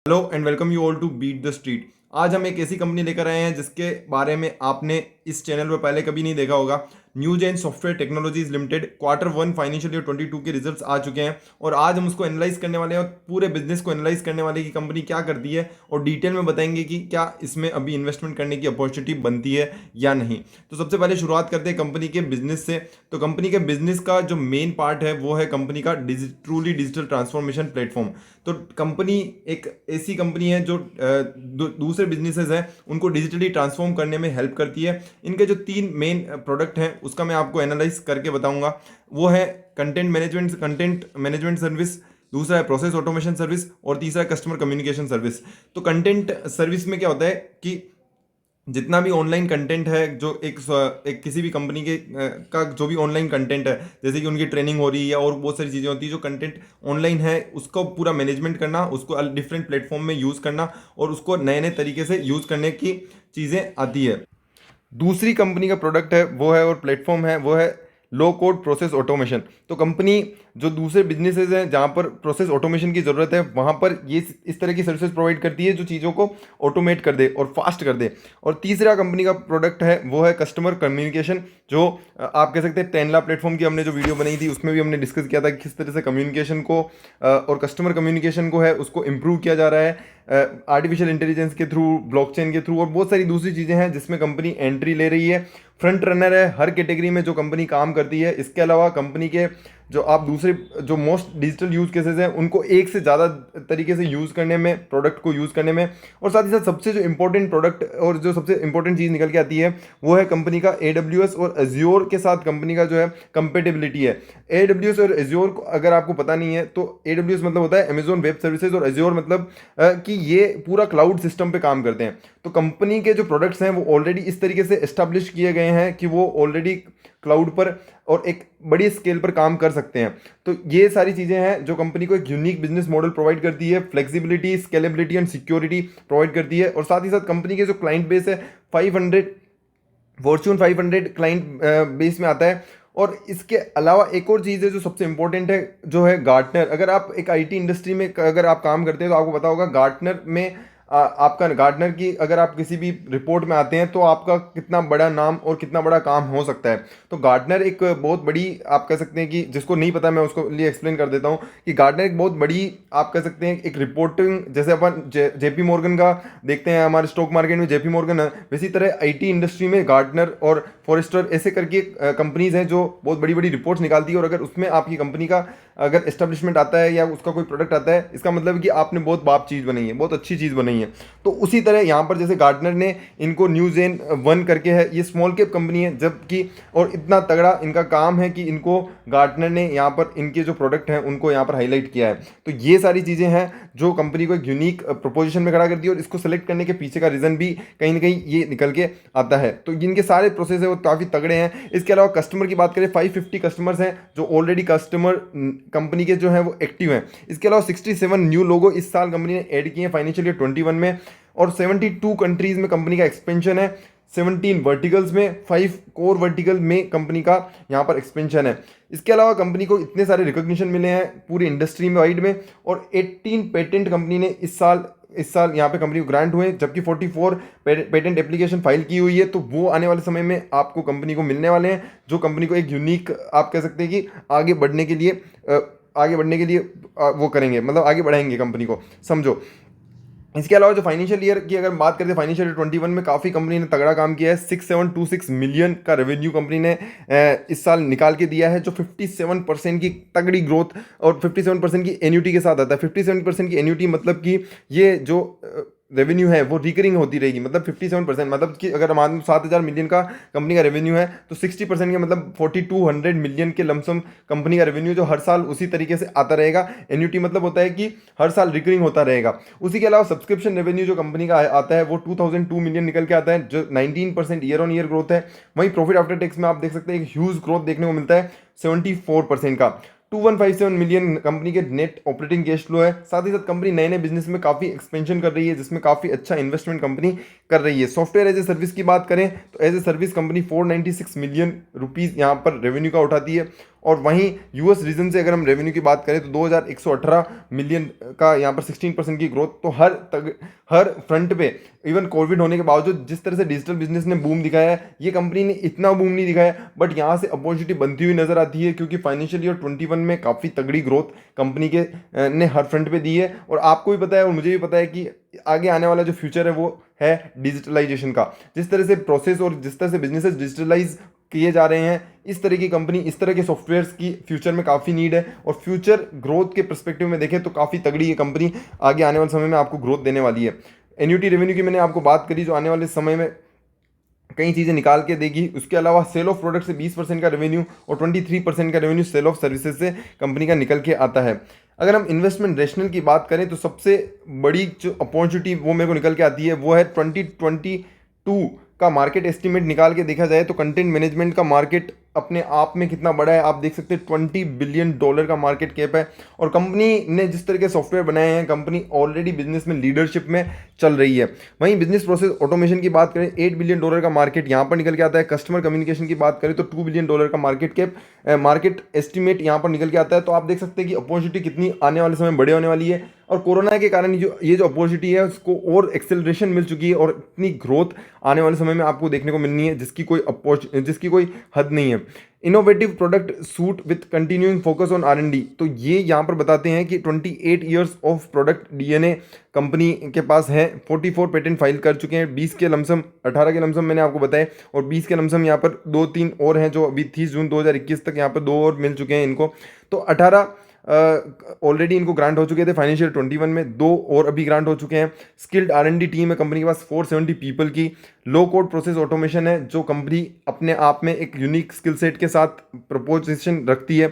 Hello and welcome you all to beat the street. आज हम एक ऐसी कंपनी लेकर आए हैं जिसके बारे में आपने इस चैनल पर पहले कभी नहीं देखा होगा। News and software technologies limited Q1 financial year 22 के रिजल्ट्स आ चुके हैं और आज हम उसको एनालाइज करने वाले हैं और पूरे बिजनेस को एनालाइज करने वाले कि कंपनी क्या करती है और डिटेल में बताएंगे कि क्या इसमें अभी इन्वेस्टमेंट करने की अपॉर्चुनिटी बनती है या नहीं। तो सबसे पहले शुरुआत करते हैं कंपनी के बिजनेस से। तो कंपनी के बिजनेस का जो मेन पार्ट है वो है कंपनी का ट्रूली डिजिटल ट्रांसफॉर्मेशन प्लेटफॉर्म। तो कंपनी एक ऐसी कंपनी है जो दूसरे बिजनेसेस हैं उनको डिजिटली ट्रांसफॉर्म करने में हेल्प करती है। इनके जो तीन मेन प्रोडक्ट हैं उसका मैं आपको एनालाइज करके बताऊंगा। वो है कंटेंट मैनेजमेंट सर्विस, दूसरा है प्रोसेस ऑटोमेशन सर्विस और तीसरा है कस्टमर कम्युनिकेशन सर्विस। तो कंटेंट सर्विस में क्या होता है कि जितना भी ऑनलाइन कंटेंट है जो एक किसी भी कंपनी के का जो भी ऑनलाइन कंटेंट है, जैसे कि उनकी ट्रेनिंग हो रही है और बहुत सारी चीज़ें होती है जो कंटेंट ऑनलाइन है, उसको पूरा मैनेजमेंट करना, उसको डिफरेंट प्लेटफॉर्म में यूज़ करना और उसको नए नए तरीके से यूज़ करने की चीज़ें आती है। दूसरी कंपनी का प्रोडक्ट है वो है और प्लेटफॉर्म है वो है लो कोड प्रोसेस ऑटोमेशन। तो कंपनी जो दूसरे बिजनेसेस हैं जहाँ पर प्रोसेस ऑटोमेशन की ज़रूरत है वहाँ पर ये इस तरह की सर्विसेज प्रोवाइड करती है जो चीज़ों को ऑटोमेट कर दे और फास्ट कर दे। और तीसरा कंपनी का प्रोडक्ट है वो है कस्टमर कम्युनिकेशन, जो आप कह सकते हैं टेनला प्लेटफॉर्म की हमने जो वीडियो बनाई थी उसमें भी हमने डिस्कस किया था कि किस तरह से कम्युनिकेशन को और कस्टमर कम्युनिकेशन को है उसको इम्प्रूव किया जा रहा है आर्टिफिशियल इंटेलिजेंस के थ्रू, ब्लॉकचेन के थ्रू और बहुत सारी दूसरी चीज़ें हैं जिसमें कंपनी एंट्री ले रही है। फ्रंट रनर है हर कैटेगरी में जो कंपनी काम करती है। इसके अलावा कंपनी के जो आप दूसरे जो मोस्ट डिजिटल यूज़ केसेस हैं उनको एक से ज़्यादा तरीके से यूज़ करने में, प्रोडक्ट को यूज़ करने में, और साथ ही साथ सबसे जो इंपॉर्टेंट प्रोडक्ट और जो सबसे इंपॉर्टेंट चीज़ निकल के आती है वो है कंपनी का AWS और Azure के साथ कंपनी का जो है कंपेटेबिलिटी है। AWS और Azure को अगर आपको पता नहीं है तो AWS मतलब होता है अमेजोन वेब सर्विसेज और Azure मतलब कि ये पूरा क्लाउड सिस्टम पे काम करते हैं। तो कंपनी के जो प्रोडक्ट्स हैं वो ऑलरेडी इस तरीके से एस्टाब्लिश किए गए हैं कि वो ऑलरेडी क्लाउड पर और एक बड़ी स्केल पर काम कर सकते हैं। तो ये सारी चीज़ें हैं जो कंपनी को एक यूनिक बिजनेस मॉडल प्रोवाइड करती है, flexibility, scalability and security provide करती है। और साथ ही साथ कंपनी के जो क्लाइंट बेस है 500 फॉर्च्यून 500 क्लाइंट बेस में आता है। और इसके अलावा एक और चीज़ है जो सबसे इंपॉर्टेंट है जो है गार्टनर। अगर आप एक आईटी इंडस्ट्री में अगर आप काम करते हैं तो आपको पता होगा गार्टनर में आपका गार्डनर की अगर आप किसी भी रिपोर्ट में आते हैं तो आपका कितना बड़ा नाम और कितना बड़ा काम हो सकता है। तो गार्डनर एक बहुत बड़ी, आप कह सकते हैं कि जिसको नहीं पता मैं उसको लिए एक्सप्लेन कर देता हूँ कि गार्डनर एक बहुत बड़ी, आप कह सकते हैं एक रिपोर्टिंग, जैसे अपन जेपी मॉर्गन का देखते हैं हमारे स्टॉक मार्केट में जेपी मॉर्गन है, वैसी तरह आईटी इंडस्ट्री में गार्डनर और फॉरेस्टर ऐसे करके कंपनीज हैं जो बहुत बड़ी बड़ी रिपोर्ट्स निकालती है। और अगर उसमें आपकी कंपनी का अगर एस्टेब्लिशमेंट आता है या उसका कोई प्रोडक्ट आता है, इसका मतलब कि आपने बहुत बाप चीज़ बनाई है, बहुत अच्छी चीज़ बनाई है। तो उसी तरह यहाँ पर जैसे गार्डनर ने इनको न्यूज़ एन वन करके है, ये स्मॉल कैप कंपनी है जबकि, और इतना तगड़ा इनका काम है कि इनको गार्डनर ने यहाँ पर इनके जो प्रोडक्ट हैं उनको यहाँ पर हाईलाइट किया है। तो ये सारी चीज़ें हैं जो कंपनी को एक यूनिक प्रोपोजिशन में खड़ा करती है और इसको सेलेक्ट करने के पीछे का रीज़न भी कहीं ना कहीं ये निकल के आता है। तो इनके सारे प्रोसेस है वो काफ़ी तगड़े हैं। इसके अलावा कस्टमर की बात करें 550 कस्टमर्स हैं जो ऑलरेडी कस्टमर कंपनी के जो हैं वो एक्टिव हैं। इसके अलावा 67 न्यू लोगो इस साल कंपनी ने ऐड किए हैं फाइनेंशियल ईयर 21 में। और 72 कंट्रीज में कंपनी का एक्सपेंशन है, 17 वर्टिकल्स में, 5 कोर वर्टिकल में कंपनी का यहाँ पर एक्सपेंशन है। इसके अलावा कंपनी को इतने सारे रिकॉग्निशन मिले हैं पूरी इंडस्ट्री में वाइड में, और 18 पेटेंट कंपनी ने इस साल यहाँ पे कंपनी को ग्रांट हुए, जबकि 44 पेटेंट एप्लीकेशन फाइल की हुई है। तो वो आने वाले समय में आपको कंपनी को मिलने वाले हैं जो कंपनी को एक यूनिक, आप कह सकते हैं कि आगे बढ़ने के लिए वो करेंगे, मतलब आगे बढ़ाएंगे कंपनी को, समझो। इसके अलावा जो फाइनेंशियल ईयर की अगर बात करते हैं, फाइनेंशियल ईयर 21 में काफ़ी कंपनी ने तगड़ा काम किया है। 6726 मिलियन का रेवेन्यू कंपनी ने इस साल निकाल के दिया है, जो 57% की तगड़ी ग्रोथ और 57% की एन्यूटी के साथ आता है। 57% की एन्यूटी मतलब कि ये जो रेवेन्यू है वो रिकरिंग होती रहेगी, मतलब 57%, मतलब कि अगर मान 7,000 मिलियन का कंपनी का रेवेन्यू है तो 60% के मतलब 4200 मिलियन के लमसम कंपनी का रेवेन्यू जो हर साल उसी तरीके से आता रहेगा। एन्यूटी मतलब होता है कि हर साल रिकरिंग होता रहेगा। उसी के अलावा सब्सक्रिप्शन रेवेन्यू जो कंपनी का आता है वो 2002 मिलियन निकल के आता है, जो 19% ईयर ऑन ईयर ग्रोथ है। वहीं प्रॉफिट आफ्टर टैक्स में आप देख सकते हैं एक ह्यूज ग्रोथ देखने को मिलता है 74% का। 2157 मिलियन कंपनी के नेट ऑपरेटिंग कैश फ्लो है। साथ ही साथ कंपनी नए नए बिजनेस में काफ़ी एक्सपेंशन कर रही है जिसमें काफ़ी अच्छा इन्वेस्टमेंट कंपनी कर रही है। सॉफ्टवेयर एज ए सर्विस की बात करें तो as a service company 496 million rupees यहाँ पर रेवेन्यू का उठाती है। और वहीं यूएस रीजन से अगर हम रेवेन्यू की बात करें तो 2118 मिलियन का यहाँ पर 16% की ग्रोथ। तो हर फ्रंट पे इवन कोविड होने के बावजूद जिस तरह से डिजिटल बिजनेस ने बूम दिखाया है, ये कंपनी ने इतना बूम नहीं दिखाया, बट यहाँ से अपॉर्चुनिटी बनती हुई नजर आती है, क्योंकि फाइनेंशियल ईयर 21 में काफ़ी तगड़ी ग्रोथ कंपनी के ने हर फ्रंट पे दी है। और आपको भी पता है और मुझे भी पता है कि आगे आने वाला जो फ्यूचर है वो है डिजिटलाइजेशन का। जिस तरह से प्रोसेस और जिस तरह से बिजनेसेस डिजिटलाइज किए जा रहे हैं, इस तरह की कंपनी, इस तरह के सॉफ्टवेयर्स की फ्यूचर में काफ़ी नीड है। और फ्यूचर ग्रोथ के पर्सपेक्टिव में देखें तो काफ़ी तगड़ी ये कंपनी आगे आने वाले समय में आपको ग्रोथ देने वाली है। एन्यूटी रेवेन्यू की मैंने आपको बात करी, जो आने वाले समय में कई चीज़ें निकाल के देगी। उसके अलावा सेल ऑफ प्रोडक्ट से 20% का रेवेन्यू और 23% का रेवेन्यू सेल ऑफ सर्विसेज से कंपनी का निकल के आता है। अगर हम इन्वेस्टमेंट रेशनल की बात करें तो सबसे बड़ी जो अपॉर्चुनिटी वो मेरे को निकल के आती है वो है 2022 का मार्केट एस्टिमेट निकाल के देखा जाए तो कंटेंट मैनेजमेंट का मार्केट अपने आप में कितना बड़ा है आप देख सकते हैं। $20 बिलियन का मार्केट कैप है। और कंपनी ने जिस तरह के सॉफ्टवेयर बनाए हैं, कंपनी ऑलरेडी बिजनेस में लीडरशिप में चल रही है। वहीं बिजनेस प्रोसेस ऑटोमेशन की बात करें, $8 बिलियन का मार्केट यहाँ पर निकल के आता है। कस्टमर कम्युनिकेशन की बात करें तो $2 बिलियन का मार्केट एस्टिमेट यहाँ पर निकल के आता है। तो आप देख सकते हैं कि अपॉर्चुनिटी कितनी आने वाले समय बड़े होने वाली है। और कोरोना के कारण ये जो अपॉर्चुनिटी है उसको और एक्सेलरेशन मिल चुकी है और इतनी ग्रोथ आने वाले समय में आपको देखने को मिलनी है जिसकी कोई हद नहीं है। Innovative product suit with continuing focus on R&D, तो ये यहाँ पर बताते हैं कि 28 years of product DNA company के पास है। 44 पेटेंट फाइल कर चुके हैं। 20 के लमसम, 18 के लमसम मैंने आपको बताया, और 20 के लमसम यहाँ पर 2-3 और हैं जो अभी 30 जून 2021 तक यहाँ पर 2 और मिल चुके हैं इनको। तो 18 ऑलरेडी इनको ग्रांट हो चुके थे फाइनेंशियल 21 में, 2 और अभी ग्रांट हो चुके हैं। स्किल्ड R&D टीम है कंपनी के पास 470 पीपल की। लो कोड प्रोसेस ऑटोमेशन है जो कंपनी अपने आप में एक यूनिक स्किल सेट के साथ प्रपोजिशन रखती है।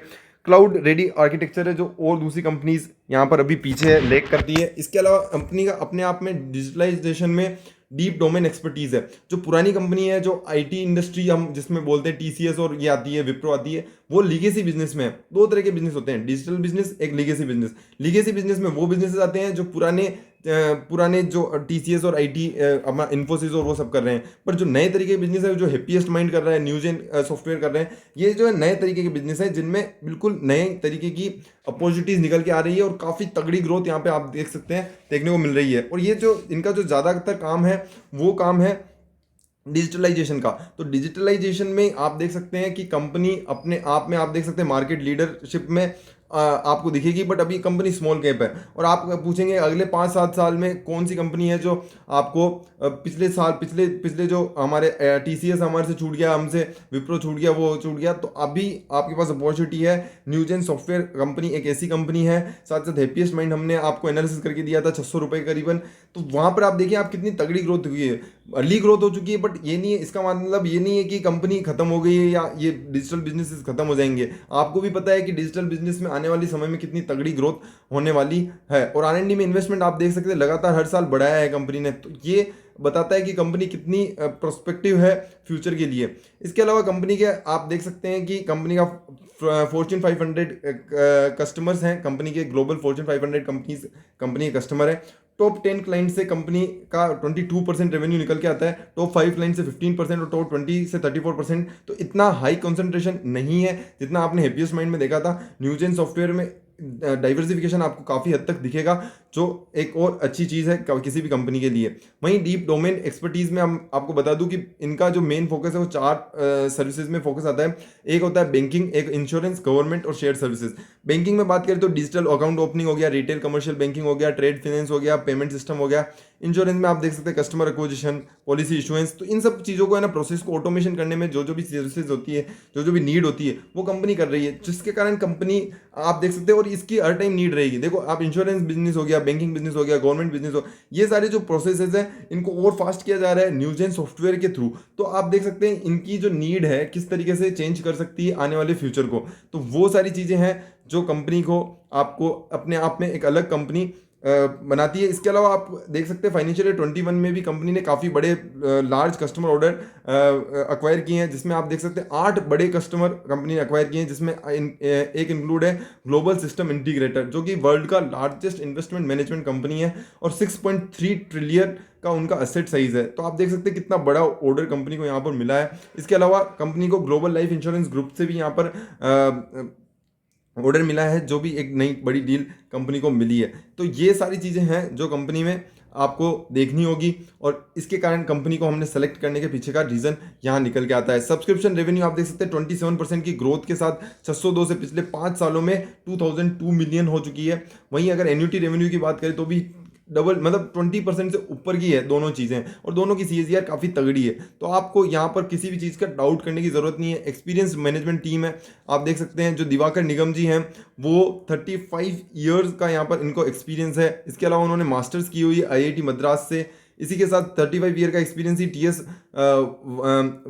क्लाउड रेडी आर्किटेक्चर है जो और दूसरी कंपनीज यहाँ पर अभी पीछे लैग करती है। इसके अलावा कंपनी का अपने आप में डिजिटलाइजेशन में डीप डोमेन एक्सपर्टीज है। जो पुरानी कंपनी है, जो आईटी इंडस्ट्री हम जिसमें बोलते हैं TCS और ये आती है, विप्रो आती है, वो लीगेसी बिजनेस में है। 2 तरह के बिजनेस होते हैं, डिजिटल बिजनेस, एक लीगेसी बिजनेस। लीगेसी बिजनेस में वो बिजनेसेस आते हैं जो पुराने जो TCS और IT अपना इन्फोसिस और वो सब कर रहे हैं। पर जो नए तरीके के बिजनेस है, जो हैप्पीएस्ट माइंड कर रहा है, न्यूजेन सॉफ्टवेयर कर रहे हैं, ये जो है नए तरीके के बिजनेस है जिनमें बिल्कुल नए तरीके की अपॉर्चुनिटीज निकल के आ रही है और काफ़ी तगड़ी ग्रोथ यहाँ पे आप देख सकते हैं देखने को मिल रही है। और ये जो इनका जो ज़्यादातर काम है वो काम है डिजिटलाइजेशन का। तो डिजिटलाइजेशन में आप देख सकते हैं कि कंपनी अपने आप में आप देख सकते हैं मार्केट लीडरशिप में आपको दिखेगी, बट अभी कंपनी स्मॉल कैप है। और आप पूछेंगे अगले 5-7 साल में कौन सी कंपनी है जो आपको पिछले जो हमारे TCS हमारे से छूट गया, हमसे विप्रो छूट गया, वो छूट गया, तो अभी आपके पास अपॉर्चुनिटी है। न्यूजेन सॉफ्टवेयर कंपनी एक ऐसी कंपनी है। साथ साथ हैप्पीएस्ट माइंड हमने आपको एनालिसिस करके दिया था 600 रुपये करीबन। तो वहाँ पर आप देखिए आप कितनी तगड़ी ग्रोथ हुई है, अर्ली ग्रोथ हो चुकी है। बट ये नहीं है, इसका मतलब ये नहीं है कि कंपनी खत्म हो गई है या ये डिजिटल बिजनेसेस खत्म हो जाएंगे। आपको भी पता है कि डिजिटल बिजनेस में आने वाली समय में कितनी तगड़ी ग्रोथ होने वाली है। और R&D में इन्वेस्टमेंट आप देख सकते हैं लगातार हर साल बढ़ाया है कंपनी ने। तो ये बताता है कि कंपनी कितनी प्रोस्पेक्टिव है फ्यूचर के लिए। इसके अलावा कंपनी के आप देख सकते हैं कि कंपनी का Fortune 500 कस्टमर्स हैं। कंपनी के ग्लोबल Fortune 500 कंपनी के कस्टमर है। टॉप 10 क्लाइंट से कंपनी का 22% रेवेन्यू निकल के आता है। टॉप 5 क्लाइंट से 15% और टॉप 20 से 34%। तो इतना हाई कंसंट्रेशन नहीं है जितना आपने हैप्पीएस्ट माइंड में देखा था। न्यूजेन सॉफ्टवेयर में डाइवर्सिफिकेशन आपको काफ़ी हद तक दिखेगा, जो एक और अच्छी चीज़ है किसी भी कंपनी के लिए। वहीं डीप डोमेन एक्सपर्टीज में हम आपको बता दूं कि इनका जो मेन फोकस है वो 4 सर्विसेज में फोकस आता है। एक होता है बैंकिंग, एक इंश्योरेंस, गवर्नमेंट और शेयर सर्विसेज। बैंकिंग में बात करें तो डिजिटल अकाउंट ओपनिंग हो गया, रिटेल कमर्शियल बैंकिंग हो गया, ट्रेड फाइनेंस हो गया, पेमेंट सिस्टम हो गया। इंश्योरेंस में आप देख सकते हैं कस्टमर एक्विजिशन, पॉलिसी इशुएंस। तो इन सब चीज़ों को है ना, प्रोसेस को ऑटोमेशन करने में जो भी सर्विसेज होती है, जो भी नीड होती है, वो कंपनी कर रही है, जिसके कारण कंपनी आप देख सकते हैं। और इसकी हर टाइम नीड रहेगी। देखो आप इंश्योरेंस बिजनेस हो गया, बैंकिंग बिजनेस हो गया, गवर्नमेंट बिजनेस हो, ये सारे जो प्रोसेसेस हैं इनको और फास्ट किया जा रहा है न्यूजेन सॉफ्टवेयर के थ्रू। तो आप देख सकते हैं इनकी जो नीड है किस तरीके से चेंज कर सकती है आने वाले फ्यूचर को। तो वो सारी चीज़ें हैं जो कंपनी को आपको अपने आप में एक अलग कंपनी बनाती है। इसके अलावा आप देख सकते हैं फाइनेंशियल ईयर 21 में भी कंपनी ने काफ़ी बड़े लार्ज कस्टमर ऑर्डर अक्वायर किए हैं, जिसमें आप देख सकते हैं 8 बड़े कस्टमर कंपनी ने अक्वायर किए हैं, जिसमें एक इंक्लूड है ग्लोबल सिस्टम इंटीग्रेटर, जो कि वर्ल्ड का लार्जेस्ट इन्वेस्टमेंट मैनेजमेंट कंपनी है और 6.3 ट्रिलियन का उनका असेट साइज है। तो आप देख सकते हैं कितना बड़ा ऑर्डर कंपनी को यहाँ पर मिला है। इसके अलावा कंपनी को ग्लोबल लाइफ इंश्योरेंस ग्रुप से भी यहाँ पर ऑर्डर मिला है, जो भी एक नई बड़ी डील कंपनी को मिली है। तो ये सारी चीज़ें हैं जो कंपनी में आपको देखनी होगी, और इसके कारण कंपनी को हमने सेलेक्ट करने के पीछे का रीज़न यहाँ निकल के आता है। सब्सक्रिप्शन रेवेन्यू आप देख सकते हैं 27% की ग्रोथ के साथ 602 से पिछले 5 सालों में 2002 मिलियन हो चुकी है। वहीं अगर एन्युटी रेवेन्यू की बात करें तो भी डबल, मतलब 20% से ऊपर की है दोनों चीज़ें, और दोनों की CAGR काफ़ी तगड़ी है। तो आपको यहाँ पर किसी भी चीज़ का डाउट करने की ज़रूरत नहीं है। एक्सपीरियंस मैनेजमेंट टीम है। आप देख सकते हैं जो दिवाकर निगम जी हैं वो 35 ईयर्स का यहाँ पर इनको एक्सपीरियंस है। इसके अलावा उन्होंने मास्टर्स की हुई है IIT मद्रास से। इसी के साथ 35 ईयर का एक्सपीरियंस ही TS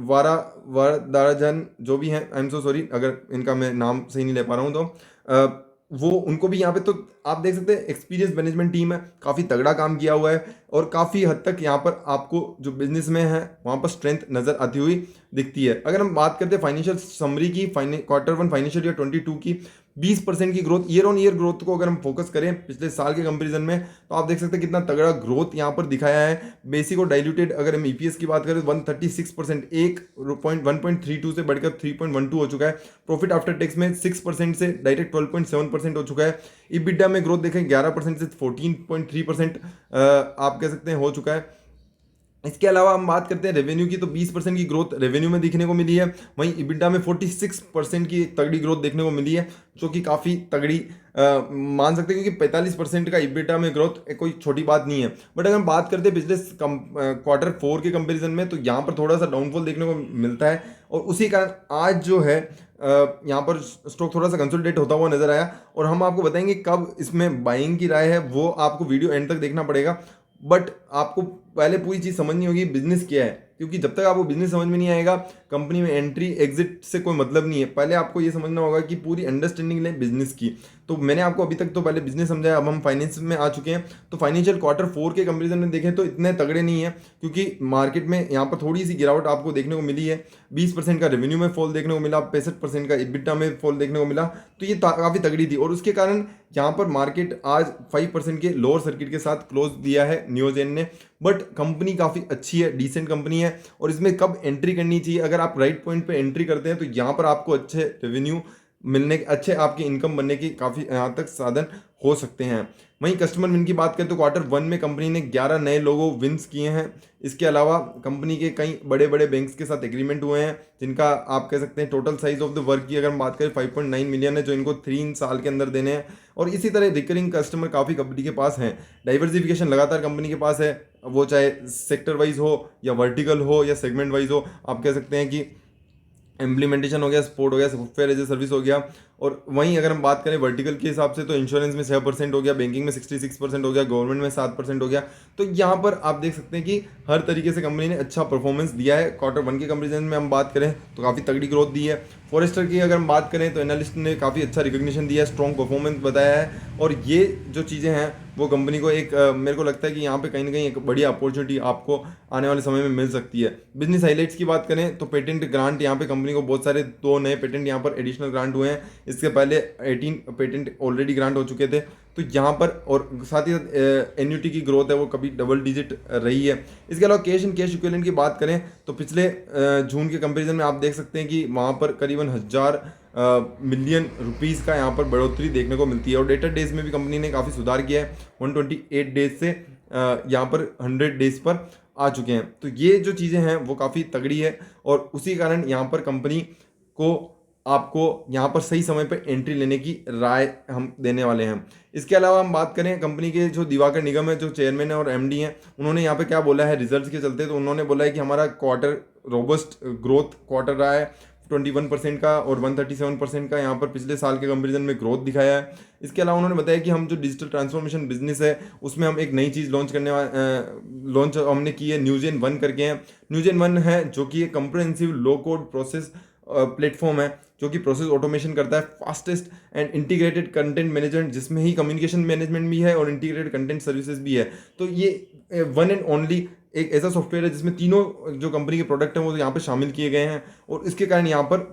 वारादाराजन जो भी हैं, आई एम सो सॉरी अगर इनका मैं नाम सही नहीं ले पा रहा हूँ, तो वो उनको भी यहाँ पे, तो आप देख सकते हैं एक्सपीरियंस मैनेजमेंट टीम है, काफ़ी तगड़ा काम किया हुआ है, और काफ़ी हद तक यहाँ पर आपको जो बिजनेस में है वहाँ पर स्ट्रेंथ नज़र आती हुई दिखती है। अगर हम बात करते हैं फाइनेंशियल समरी की, Q1 फाइनेंशियल ईयर 22 की, 20% की growth, year on year growth को अगर हम फोकस करें पिछले साल के कंपेरिजन में, तो आप देख सकते हैं कितना तगड़ा ग्रोथ यहाँ पर दिखाया है। बेसिक और डाइल्यूटेड अगर हम EPS की बात करें तो 136%, 1.32 से बढ़कर 3.12 हो चुका है। प्रॉफिट आफ्टर टैक्स में 6% से डायरेक्ट 12.7% हो चुका है। EBITDA में ग्रोथ देखें 11% से 14.3% आप कह सकते हैं हो चुका है। इसके अलावा हम बात करते हैं रेवेन्यू की, तो 20% की ग्रोथ रेवेन्यू में दिखने को मिली है। वहीं EBITDA में 46% की एक तगड़ी ग्रोथ देखने को मिली है, जो कि काफ़ी तगड़ी मान सकते हैं, क्योंकि 45% का EBITDA में ग्रोथ कोई छोटी बात नहीं है। बट अगर हम बात करते हैं पिछले Q4 के कंपेरिजन में, तो यहाँ पर थोड़ा सा डाउनफॉल देखने को मिलता है, और उसी कारण आज जो है यहाँ पर स्टॉक थोड़ा सा कंसोलिडेट होता हुआ नजर आया। और हम आपको बताएंगे कब इसमें बाइंग की राय है, वो आपको वीडियो एंड तक देखना पड़ेगा। बट आपको पहले पूरी चीज़ समझनी होगी बिजनेस क्या है, क्योंकि जब तक आपको बिजनेस समझ में नहीं आएगा कंपनी में एंट्री एग्जिट से कोई मतलब नहीं है। पहले आपको ये समझना होगा कि पूरी अंडरस्टैंडिंग लें बिजनेस की। तो मैंने आपको अभी तक तो पहले बिजनेस समझाया, अब हम फाइनेंस में आ चुके हैं। तो फाइनेंशियल Q4 के कंपेरिजन में देखें तो इतने तगड़े नहीं है, क्योंकि मार्केट में यहाँ पर थोड़ी सी गिरावट आपको देखने को मिली है। 20% का रेवेन्यू में फॉल देखने को मिला, 65% का EBITDA में फॉल देखने को मिला। तो ये काफ़ी तगड़ी थी, और उसके कारण यहाँ पर मार्केट आज 5% के लोअर सर्किट के साथ क्लोज दिया है नियोजन ने। बट कंपनी काफ़ी अच्छी है, डिसेंट कंपनी है, और इसमें कब एंट्री करनी चाहिए, अगर आप राइट पॉइंट पे एंट्री करते हैं तो यहाँ पर आपको अच्छे रेवेन्यू मिलने, अच्छे आपकी इनकम बनने की काफ़ी यहाँ तक साधन हो सकते हैं। वहीं कस्टमर विन की बात करें तो Q1 में कंपनी ने 11 नए लोगों विन्स किए हैं। इसके अलावा कंपनी के कई बड़े बड़े बैंक्स के साथ एग्रीमेंट हुए हैं, जिनका आप कह सकते हैं total size of the work की अगर हम बात करें 5.9 मिलियन है, जो इनको 3 साल के अंदर देने हैं। और इसी तरह रिकरिंग कस्टमर काफ़ी कंपनी के पास हैं। डाइवर्सिफिकेशन लगातार कंपनी के पास है, वो चाहे सेक्टर वाइज हो या वर्टिकल हो या सेगमेंट वाइज हो। आप कह सकते हैं कि इम्प्लीमेंटेशन हो गया, सपोर्ट हो गया, सॉफ्टवेयर एज ए सर्विस हो गया। और वहीं अगर हम बात करें वर्टिकल के हिसाब से तो इंश्योरेंस में 6% हो गया, बैंकिंग में 66% हो गया, गवर्नमेंट में 7% हो गया। तो यहाँ पर आप देख सकते हैं कि हर तरीके से कंपनी ने अच्छा परफॉर्मेंस दिया है। Q1 के कंपेरिजन में हम बात करें तो काफ़ी तगड़ी ग्रोथ दी है। फॉरेस्टर की अगर हम बात करें तो एनालिस्ट ने काफ़ी अच्छा रिकग्निशन दिया है, स्ट्रॉन्ग परफॉर्मेंस बताया है। और ये जो चीज़ें हैं वो कंपनी को एक मेरे को लगता है कि यहाँ पे कहीं ना कहीं एक बड़ी अपॉर्चुनिटी आपको आने वाले समय में मिल सकती है। बिजनेस हाइलाइट्स की बात करें तो पेटेंट ग्रांट यहाँ पे कंपनी को बहुत सारे 2 नए पेटेंट यहाँ पर एडिशनल ग्रांट हुए हैं। इसके पहले 18 पेटेंट ऑलरेडी ग्रांट हो चुके थे। तो यहाँ पर और साथ ही साथ एन्युटी की ग्रोथ है वो कभी डबल डिजिट रही है। इसके अलावा कैश एंड कैश इक्विवेलेंट की बात करें तो पिछले जून के कंपेरिजन में आप देख सकते हैं कि वहाँ पर करीबन 1000 मिलियन रुपीज़ का यहाँ पर बढ़ोतरी देखने को मिलती है। और डेटर डेज में भी कंपनी ने काफ़ी सुधार किया है, 128 डेज से यहाँ पर 100 डेज पर आ चुके हैं। तो ये जो चीज़ें हैं वो काफ़ी तगड़ी है, और उसी कारण यहाँ पर कंपनी को आपको यहाँ पर सही समय पर एंट्री लेने की राय हम देने वाले हैं। इसके अलावा हम बात करें कंपनी के जो दिवाकर निगम है, जो चेयरमैन है और MD हैं, उन्होंने यहाँ पे क्या बोला है रिजल्ट्स के चलते। तो उन्होंने बोला है कि हमारा क्वार्टर रोबस्ट ग्रोथ क्वार्टर रहा है, 21% का और 137% का यहाँ पर पिछले साल के कंपेरिजन में ग्रोथ दिखाया है। इसके अलावा उन्होंने बताया कि हम जो डिजिटल ट्रांसफॉर्मेशन बिजनेस है उसमें हम एक नई चीज़ लॉन्च हमने की है, न्यूजेन 1 करके हैं। न्यूजेन 1 है जो कि एक कंप्रिहेंसिव लो कोड प्रोसेस प्लेटफॉर्म है, जो कि प्रोसेस ऑटोमेशन करता है, fastest and integrated content management, जिसमें ही कम्युनिकेशन मैनेजमेंट भी है और इंटीग्रेटेड कंटेंट सर्विसेज भी है। तो ये वन एंड ओनली एक ऐसा सॉफ्टवेयर है जिसमें तीनों जो कंपनी के प्रोडक्ट हैं वो यहाँ पर शामिल किए गए हैं, और इसके कारण यहाँ पर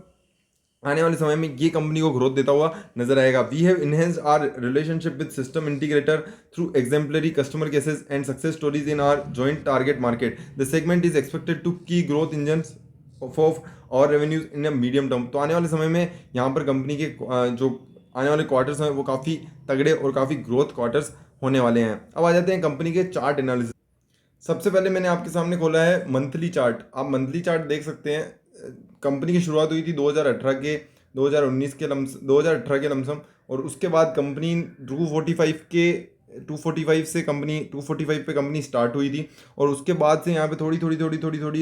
आने वाले समय में ये कंपनी को ग्रोथ देता हुआ नजर आएगा। We have enhanced our relationship with system integrator through exemplary customer cases and success stories in our joint target market. The segment is expected to key growth engine of our revenues in a medium term. तो आने वाले समय में यहाँ पर company के जो आने वाले क्वार्टर्स हैं वो काफ़ी तगड़े और काफ़ी ग्रोथ क्वार्टर्स होने वाले हैं। अब आ जाते हैं कंपनी के चार्ट एनालिसिस। सबसे पहले मैंने आपके सामने खोला है मंथली चार्ट। आप मंथली चार्ट देख सकते हैं। कंपनी की शुरुआत हुई थी 2018 के 2019 के 2018 के लमसम, और उसके बाद कंपनी 245 से कंपनी 245 पे कंपनी स्टार्ट हुई थी, और उसके बाद से यहाँ पे थोड़ी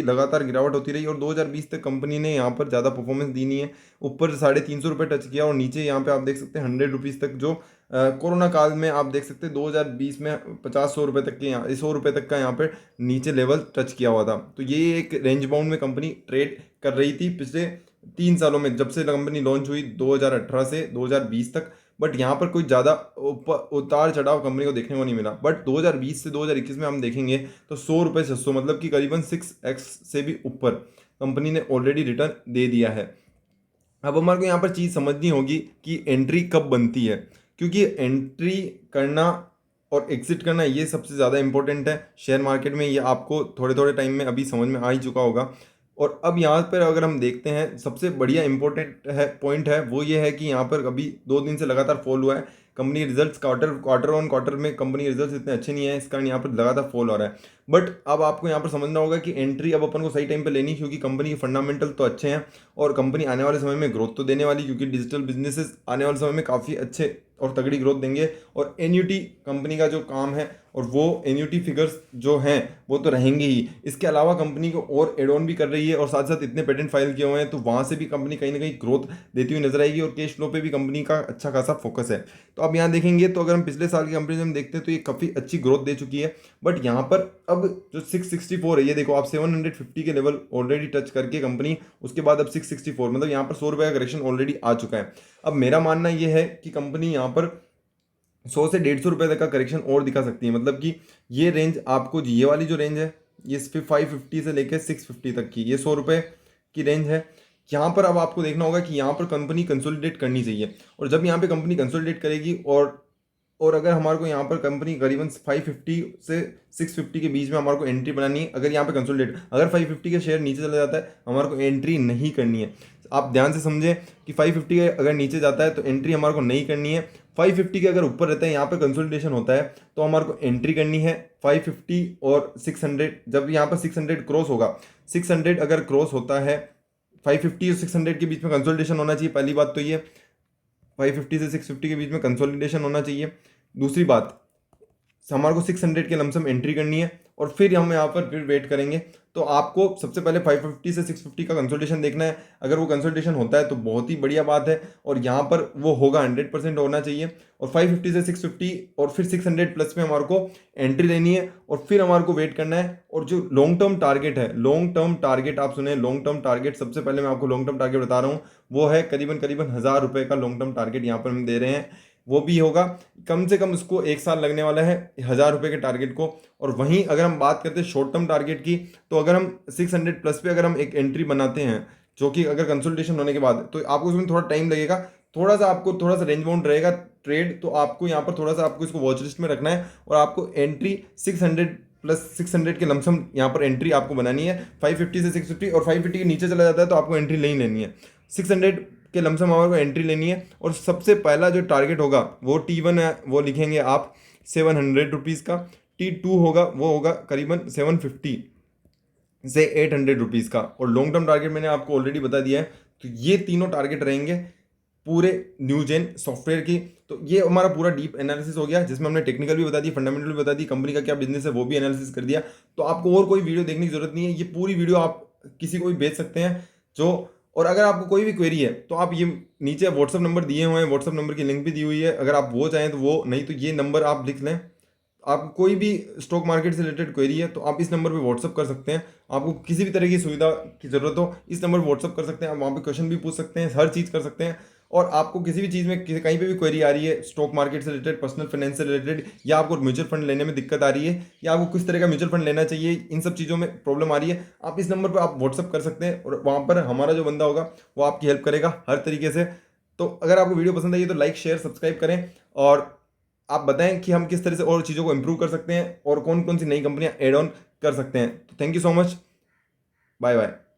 लगातार गिरावट होती रही, और 2020 तक कंपनी ने यहाँ पर ज़्यादा परफॉर्मेंस दी नहीं है। ऊपर 350 रुपये टच किया, और नीचे यहाँ पे आप देख सकते हैं 100 रुपीज़ तक, जो कोरोना काल में आप देख सकते हैं 2020 में 50-100 रुपये तक के यहाँ 100 रुपये तक का यहाँ पे नीचे लेवल टच किया हुआ था। तो ये एक रेंज बाउंड में कंपनी ट्रेड कर रही थी पिछले 3 सालों में, जब से कंपनी लॉन्च हुई 2018 से 2020 तक। बट यहाँ पर कोई ज़्यादा उतार चढ़ाव कंपनी को देखने को नहीं मिला। बट 2020 से 2021 में हम देखेंगे तो 100 रुपये से 100 मतलब कि करीबन 6x से भी ऊपर कंपनी ने ऑलरेडी रिटर्न दे दिया है। अब हमारे को यहाँ पर चीज़ समझनी होगी कि एंट्री कब बनती है, क्योंकि एंट्री करना और एग्जिट करना ये सबसे ज़्यादा इंपॉर्टेंट है शेयर मार्केट में। ये आपको थोड़े थोड़े टाइम में अभी समझ में आ ही चुका होगा। और अब यहाँ पर अगर हम देखते हैं, सबसे बढ़िया इंपॉर्टेंट है पॉइंट है वो ये है कि यहाँ पर अभी 2 दिन से लगातार फॉल हुआ है company results. Quarter on quarter में कंपनी रिजल्ट्स इतने अच्छे नहीं है, इस कारण यहाँ पर लगातार फॉल हो रहा है। बट अब आपको यहाँ पर समझना होगा कि एंट्री अब अपन को सही टाइम पे लेनी, क्योंकि कंपनी के फंडामेंटल तो अच्छे हैं और कंपनी आने वाले समय में ग्रोथ तो देने वाली, क्योंकि डिजिटल बिजनेसेस आने वाले समय में काफ़ी अच्छे और तगड़ी ग्रोथ देंगे। और एन्यूटी कंपनी का जो काम है और वो एन्यूटी फिगर्स जो हैं वो तो रहेंगे ही। इसके अलावा कंपनी को और एड ऑन भी कर रही है, और साथ साथ इतने पेटेंट फाइल किए हुए हैं, तो वहाँ से भी कंपनी कहीं ना कहीं ग्रोथ देती हुई नजर आएगी, और कैश फ्लो पे भी कंपनी का अच्छा खासा फोकस है। तो अब यहाँ देखेंगे तो अगर हम पिछले साल की कंपेरिजन देखते हैं तो ये काफ़ी अच्छी ग्रोथ दे चुकी है। बट यहाँ पर अब जो 664 है, ये देखो आप 750 के लेवल ऑलरेडी टच करके कंपनी उसके बाद अब 664 मतलब यहाँ पर 100 रुपये का करेक्शन ऑलरेडी आ चुका है। अब मेरा मानना ये है कि कंपनी यहाँ पर 100 से 150 रुपये तक का करेक्शन और दिखा सकती है। मतलब कि ये रेंज आपको, ये वाली जो रेंज है ये 550 से लेकर 650 तक की, ये 100 रुपये की रेंज है। यहाँ पर अब आपको देखना होगा कि यहाँ पर कंपनी कंसोलिडेट करनी चाहिए, और जब यहाँ पे कंपनी कंसोलिडेट करेगी और अगर हमारे को यहाँ पर कंपनी करीबन 550 से 650 के बीच में हमारे को एंट्री बनानी है, अगर यहाँ पे कंसोलिडेट, अगर 550 के शेयर नीचे चला जाता है हमारे को एंट्री नहीं करनी है। आप ध्यान से समझें कि 550 के अगर नीचे जाता है तो एंट्री हमारे को नहीं करनी है। 550 के अगर ऊपर रहता है, यहाँ पे कंसोलिडेशन होता है, तो हमारे को एंट्री करनी है। 550 और 600, जब यहाँ पर 600 क्रॉस होगा, 600 अगर क्रॉस होता है, 550 और 600 के बीच में कंसोलिडेशन होना चाहिए। पहली बात तो ये 550 से 650 के बीच में कंसोलिडेशन होना चाहिए। दूसरी बात, हमारे को 600 के लमसम एंट्री करनी है, और फिर हम यहाँ पर फिर वेट करेंगे। तो आपको सबसे पहले 550 से 650 का कंसोलिडेशन देखना है। अगर वो कंसोलिडेशन होता है तो बहुत ही बढ़िया बात है, और यहाँ पर वो होगा 100% होना चाहिए। और 550 से 650 और फिर 600 प्लस में हमारे को एंट्री लेनी है, और फिर हमारे को वेट करना है। और जो लॉन्ग टर्म टारगेट है, लॉन्ग टर्म टारगेट आप सुने, लॉन्ग टर्म टारगेट सबसे पहले मैं आपको लॉन्ग टर्म टारगेट बता रहा हूँ, वो है करीबन 1,000 रुपये का लॉन्ग टर्म टारगेट यहाँ पर हम दे रहे हैं। वो भी होगा कम से कम, उसको 1 साल लगने वाला है 1,000 रुपये के टारगेट को। और वहीं अगर हम बात करते हैं शॉर्ट टर्म टारगेट की, तो अगर हम 600 प्लस पे अगर हम एक एंट्री बनाते हैं, जो कि अगर कंसोलिडेशन होने के बाद, तो आपको उसमें थोड़ा टाइम लगेगा, थोड़ा सा रेंज बाउंड रहेगा ट्रेड। तो आपको यहाँ पर थोड़ा सा आपको इसको वॉच लिस्ट में रखना है, और आपको एंट्री 600 प्लस 600 के लमसम यहाँ पर एंट्री आपको बनानी है। 550 से 650, और 550 के नीचे चला जाता है तो आपको एंट्री नहीं लेनी है। 600 के लमसम हमारे को एंट्री लेनी है। और सबसे पहला जो टारगेट होगा वो T1 है, वो लिखेंगे आप 700 रुपीज़ का। T2 होगा वो होगा करीबन 750 से 800 रुपीज़ का। और लॉन्ग टर्म टारगेट मैंने आपको ऑलरेडी बता दिया है। तो ये तीनों टारगेट रहेंगे पूरे न्यूजेन सॉफ्टवेयर की। तो ये हमारा पूरा डीप एनालिसिस हो गया, जिसमें हमने टेक्निकल भी बता दी, फंडामेंटल भी बता दी, कंपनी का क्या बिजनेस है वो भी एनालिसिस कर दिया। तो आपको और कोई वीडियो देखने की जरूरत नहीं है, ये पूरी वीडियो आप किसी को भी भेज सकते हैं जो। और अगर आपको कोई भी क्वेरी है तो आप ये नीचे व्हाट्सअप नंबर दिए हुए हैं, व्हाट्सअप नंबर की लिंक भी दी हुई है, अगर आप वो चाहें तो वो, नहीं तो ये नंबर आप लिख लें आपको कोई भी स्टॉक मार्केट से रिलेटेड क्वेरी है तो आप इस नंबर पे व्हाट्सअप कर सकते हैं। आपको किसी भी तरह की सुविधा की ज़रूरत हो इस नंबर पर व्हाट्सअप कर सकते हैं। आप वहाँ पे क्वेश्चन भी पूछ सकते हैं, हर चीज़ कर सकते हैं। और आपको किसी भी चीज़ में कहीं पे भी क्वेरी आ रही है स्टॉक मार्केट से रिलेटेड, पर्सनल फाइनेंस से रिलेटेड, या आपको म्यूचुअल फंड लेने में दिक्कत आ रही है, या आपको किस तरह का म्यूचुअल फंड लेना चाहिए, इन सब चीज़ों में प्रॉब्लम आ रही है, आप इस नंबर पर आप व्हाट्सअप कर सकते हैं और वहाँ पर हमारा जो बंदा होगा वो आपकी हेल्प करेगा हर तरीके से। तो अगर आपको वीडियो पसंद आई है तो लाइक शेयर सब्सक्राइब करें, और आप बताएं कि हम किस तरह से और चीज़ों को इम्प्रूव कर सकते हैं और कौन कौन सी नई कंपनियां ऐड ऑन कर सकते हैं। तो thank you so much, bye bye.